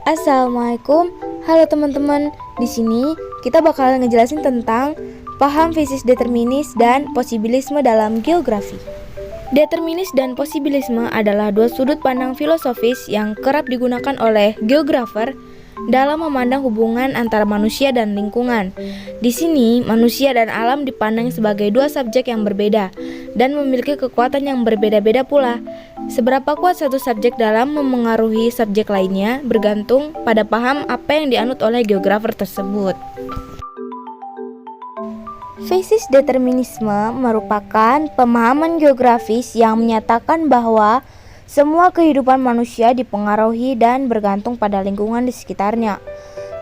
Assalamualaikum, halo teman-teman. Di sini kita bakal ngejelasin tentang paham fisis determinis dan posibilisme dalam geografi. Determinis dan posibilisme adalah dua sudut pandang filosofis yang kerap digunakan oleh geografer dalam memandang hubungan antara manusia dan lingkungan. Di sini, manusia dan alam dipandang sebagai dua subjek yang berbeda dan memiliki kekuatan yang berbeda-beda pula. Seberapa kuat satu subjek dalam memengaruhi subjek lainnya bergantung pada paham apa yang dianut oleh geografer tersebut. Fisis determinisme merupakan pemahaman geografis yang menyatakan bahwa semua kehidupan manusia dipengaruhi dan bergantung pada lingkungan di sekitarnya.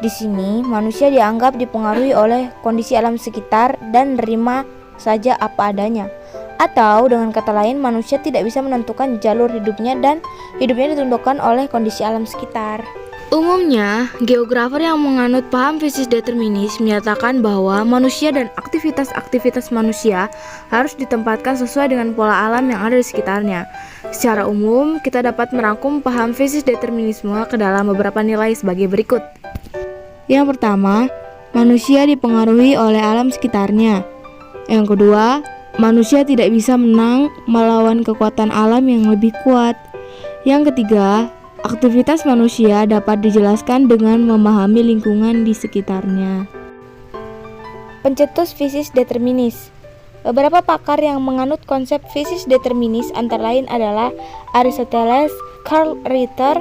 Di sini, manusia dianggap dipengaruhi oleh kondisi alam sekitar dan menerima saja apa adanya. Atau dengan kata lain, manusia tidak bisa menentukan jalur hidupnya dan hidupnya ditentukan oleh kondisi alam sekitar. Umumnya, geografer yang menganut paham fisis determinis menyatakan bahwa manusia dan aktivitas-aktivitas manusia harus ditempatkan sesuai dengan pola alam yang ada di sekitarnya. Secara umum, kita dapat merangkum paham fisis determinisme ke dalam beberapa nilai sebagai berikut. Yang pertama, manusia dipengaruhi oleh alam sekitarnya. Yang kedua, manusia tidak bisa menang melawan kekuatan alam yang lebih kuat. Yang ketiga, aktivitas manusia dapat dijelaskan dengan memahami lingkungan di sekitarnya. Pencetus fisis determinis. Beberapa pakar yang menganut konsep fisis determinis antara lain adalah Aristoteles, Carl Ritter,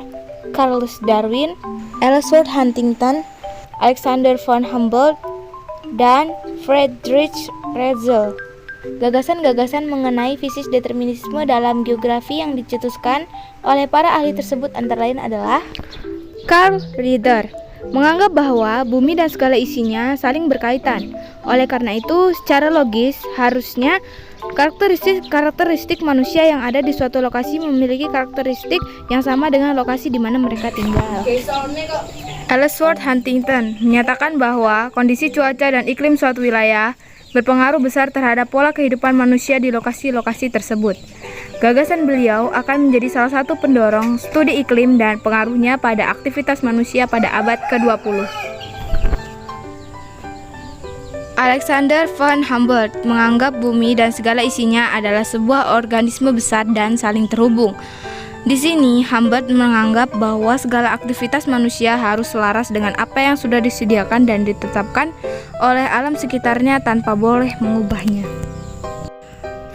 Charles Darwin, Ellsworth Huntington, Alexander von Humboldt, dan Friedrich Ratzel. Gagasan-gagasan mengenai fisis determinisme dalam geografi yang dicetuskan oleh para ahli tersebut antara lain adalah Carl Ritter menganggap bahwa bumi dan segala isinya saling berkaitan. Oleh karena itu, secara logis harusnya karakteristik manusia yang ada di suatu lokasi memiliki karakteristik yang sama dengan lokasi di mana mereka tinggal. Ellsworth Huntington menyatakan bahwa kondisi cuaca dan iklim suatu wilayah berpengaruh besar terhadap pola kehidupan manusia di lokasi-lokasi tersebut. Gagasan beliau akan menjadi salah satu pendorong studi iklim dan pengaruhnya pada aktivitas manusia pada abad ke-20. Alexander von Humboldt menganggap bumi dan segala isinya adalah sebuah organisme besar dan saling terhubung. Di sini, Humboldt menganggap bahwa segala aktivitas manusia harus selaras dengan apa yang sudah disediakan dan ditetapkan oleh alam sekitarnya tanpa boleh mengubahnya.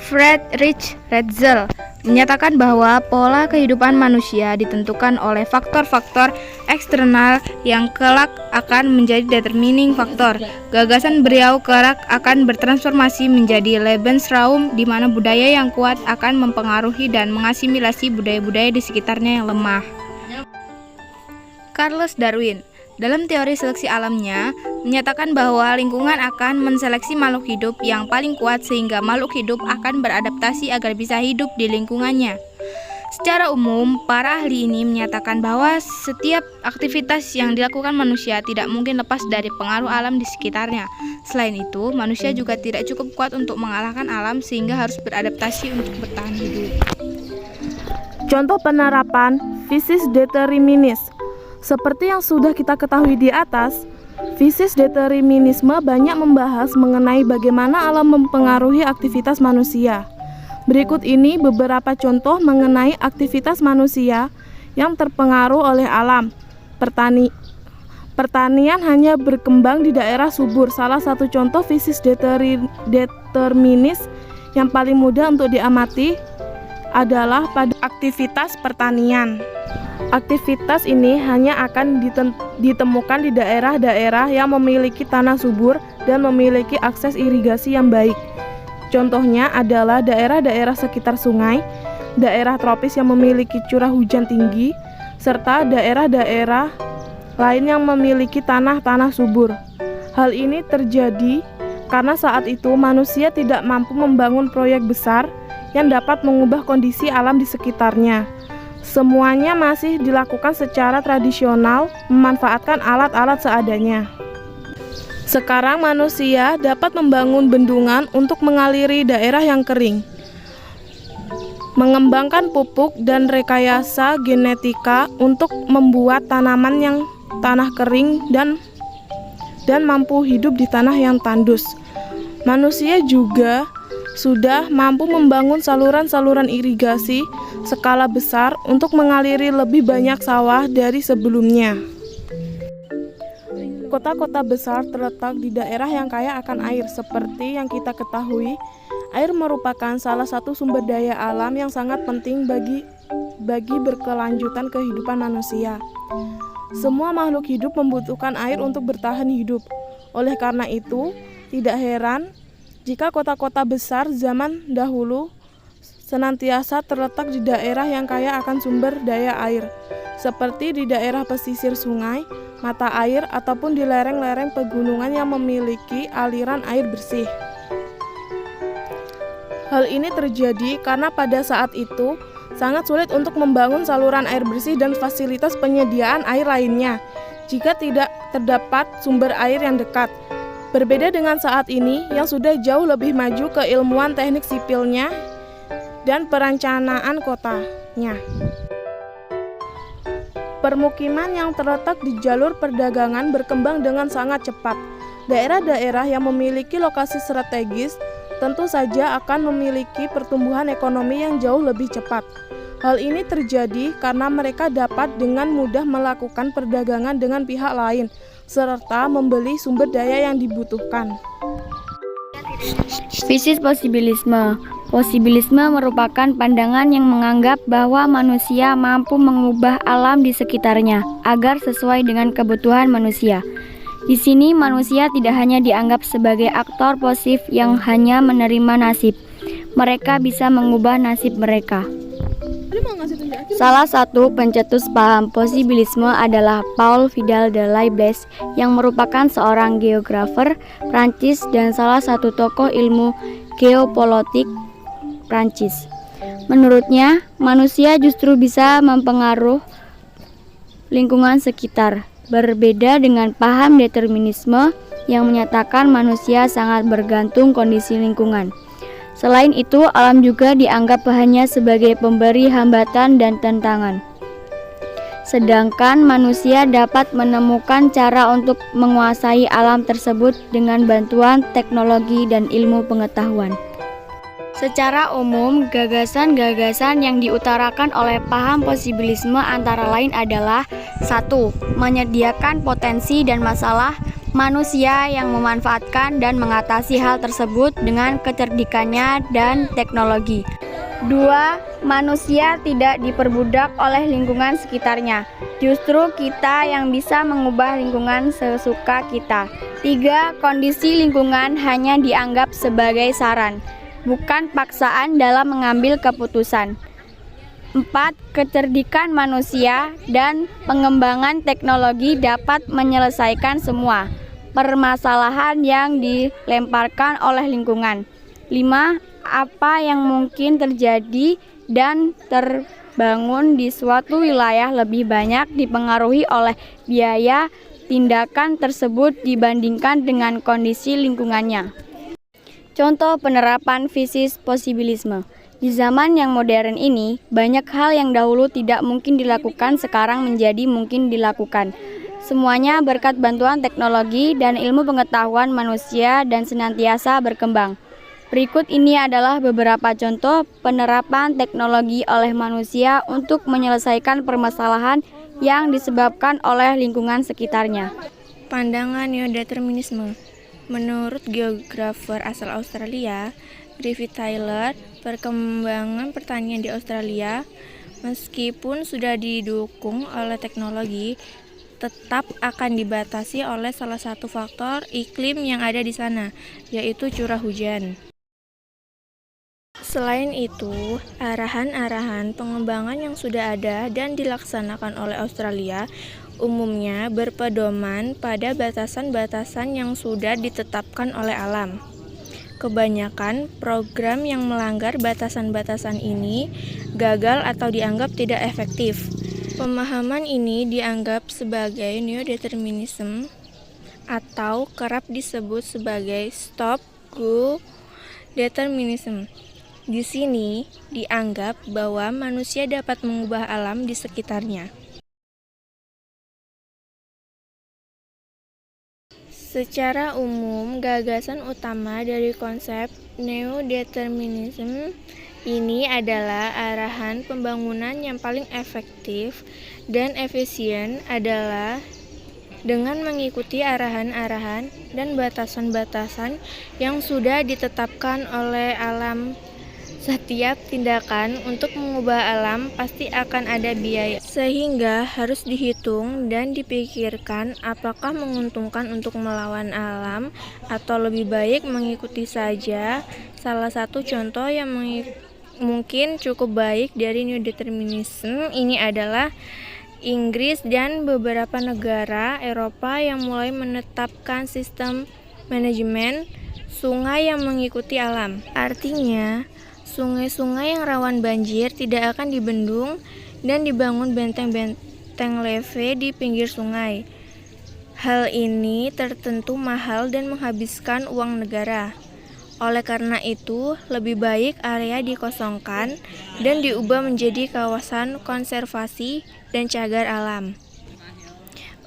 Friedrich Ratzel menyatakan bahwa pola kehidupan manusia ditentukan oleh faktor-faktor eksternal yang kelak akan menjadi determining faktor. Gagasan beliau kelak akan bertransformasi menjadi Lebensraum, di mana budaya yang kuat akan mempengaruhi dan mengasimilasi budaya-budaya di sekitarnya yang lemah. Charles Darwin dalam teori seleksi alamnya menyatakan bahwa lingkungan akan menseleksi makhluk hidup yang paling kuat sehingga makhluk hidup akan beradaptasi agar bisa hidup di lingkungannya. Secara umum, para ahli ini menyatakan bahwa setiap aktivitas yang dilakukan manusia tidak mungkin lepas dari pengaruh alam di sekitarnya. Selain itu, manusia juga tidak cukup kuat untuk mengalahkan alam sehingga harus beradaptasi untuk bertahan hidup. Contoh penerapan fisis determinis. Seperti yang sudah kita ketahui di atas, fisis determinisme banyak membahas mengenai bagaimana alam mempengaruhi aktivitas manusia. Berikut ini beberapa contoh mengenai aktivitas manusia yang terpengaruh oleh alam. Pertanian hanya berkembang di daerah subur. Salah satu contoh fisis determinis yang paling mudah untuk diamati adalah pada aktivitas pertanian. Aktivitas ini hanya akan ditemukan di daerah-daerah yang memiliki tanah subur dan memiliki akses irigasi yang baik. Contohnya adalah daerah-daerah sekitar sungai, daerah tropis yang memiliki curah hujan tinggi, serta daerah-daerah lain yang memiliki tanah-tanah subur. Hal ini terjadi karena saat itu manusia tidak mampu membangun proyek besar yang dapat mengubah kondisi alam di sekitarnya. Semuanya masih dilakukan secara tradisional, memanfaatkan alat-alat seadanya. Sekarang manusia dapat membangun bendungan untuk mengaliri daerah yang kering. mengembangkan pupuk dan rekayasa genetika untuk membuat tanaman yang tanah kering dan mampu hidup di tanah yang tandus. Manusia juga sudah mampu membangun saluran-saluran irigasi skala besar untuk mengaliri lebih banyak sawah dari sebelumnya. Kota-kota besar terletak di daerah yang kaya akan air. Seperti yang kita ketahui, air merupakan salah satu sumber daya alam yang sangat penting bagi berkelanjutan kehidupan manusia. Semua makhluk hidup membutuhkan air untuk bertahan hidup. Oleh karena itu, tidak heran jika kota-kota besar zaman dahulu senantiasa terletak di daerah yang kaya akan sumber daya air, seperti di daerah pesisir sungai, mata air, ataupun di lereng-lereng pegunungan yang memiliki aliran air bersih. Hal ini terjadi karena pada saat itu sangat sulit untuk membangun saluran air bersih dan fasilitas penyediaan air lainnya jika tidak terdapat sumber air yang dekat. Berbeda dengan saat ini yang sudah jauh lebih maju keilmuan teknik sipilnya dan perencanaan kotanya. Permukiman yang terletak di jalur perdagangan berkembang dengan sangat cepat. Daerah-daerah yang memiliki lokasi strategis tentu saja akan memiliki pertumbuhan ekonomi yang jauh lebih cepat. Hal ini terjadi karena mereka dapat dengan mudah melakukan perdagangan dengan pihak lain, serta membeli sumber daya yang dibutuhkan. Fisis posibilisme. Posibilisme merupakan pandangan yang menganggap bahwa manusia mampu mengubah alam di sekitarnya agar sesuai dengan kebutuhan manusia. Di sini manusia tidak hanya dianggap sebagai aktor pasif yang hanya menerima nasib. Mereka bisa mengubah nasib mereka. Salah satu pencetus paham posibilisme adalah Paul Vidal de L'Ailles yang merupakan seorang geografer Prancis dan salah satu tokoh ilmu geopolitik Prancis. Menurutnya, manusia justru bisa mempengaruhi lingkungan sekitar. Berbeda dengan paham determinisme yang menyatakan manusia sangat bergantung kondisi lingkungan. Selain itu, alam juga dianggap hanya sebagai pemberi hambatan dan tantangan. Sedangkan manusia dapat menemukan cara untuk menguasai alam tersebut dengan bantuan teknologi dan ilmu pengetahuan. Secara umum, gagasan-gagasan yang diutarakan oleh paham posibilisme antara lain adalah 1. Menyediakan potensi dan masalah manusia yang memanfaatkan dan mengatasi hal tersebut dengan kecerdikannya dan teknologi. 2. Manusia tidak diperbudak oleh lingkungan sekitarnya. Justru kita yang bisa mengubah lingkungan sesuka kita. 3. Kondisi lingkungan hanya dianggap sebagai saran, bukan paksaan dalam mengambil keputusan. 4. Kecerdikan manusia dan pengembangan teknologi dapat menyelesaikan semua permasalahan yang dilemparkan oleh lingkungan. 5. Apa yang mungkin terjadi dan terbangun di suatu wilayah lebih banyak dipengaruhi oleh biaya tindakan tersebut dibandingkan dengan kondisi lingkungannya. Contoh penerapan fisis posibilisme. Di zaman yang modern ini, banyak hal yang dahulu tidak mungkin dilakukan sekarang menjadi mungkin dilakukan. Semuanya berkat bantuan teknologi dan ilmu pengetahuan manusia dan senantiasa berkembang. Berikut ini adalah beberapa contoh penerapan teknologi oleh manusia untuk menyelesaikan permasalahan yang disebabkan oleh lingkungan sekitarnya. Pandangan neodeterminisme. Menurut geografer asal Australia, Griffith Taylor, perkembangan pertanian di Australia, meskipun sudah didukung oleh teknologi, tetap akan dibatasi oleh salah satu faktor iklim yang ada di sana, yaitu curah hujan. Selain itu, arahan-arahan pengembangan yang sudah ada dan dilaksanakan oleh Australia umumnya berpedoman pada batasan-batasan yang sudah ditetapkan oleh alam. Kebanyakan program yang melanggar batasan-batasan ini gagal atau dianggap tidak efektif. Pemahaman ini dianggap sebagai neodeterminism atau kerap disebut sebagai stop-go determinism. Di sini dianggap bahwa manusia dapat mengubah alam di sekitarnya. Secara umum, gagasan utama dari konsep neodeterminisme ini adalah arahan pembangunan yang paling efektif dan efisien adalah dengan mengikuti arahan-arahan dan batasan-batasan yang sudah ditetapkan oleh alam. Setiap tindakan untuk mengubah alam pasti akan ada biaya, sehingga harus dihitung dan dipikirkan apakah menguntungkan untuk melawan alam atau lebih baik mengikuti saja. Salah satu contoh yang mungkin cukup baik dari neodeterminisme ini adalah Inggris dan beberapa negara Eropa yang mulai menetapkan sistem manajemen sungai yang mengikuti alam. Artinya, sungai-sungai yang rawan banjir tidak akan dibendung dan dibangun benteng-benteng leve di pinggir sungai. Hal ini tertentu mahal dan menghabiskan uang negara. Oleh karena itu, lebih baik area dikosongkan dan diubah menjadi kawasan konservasi dan cagar alam.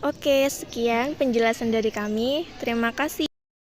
Oke, sekian penjelasan dari kami. Terima kasih.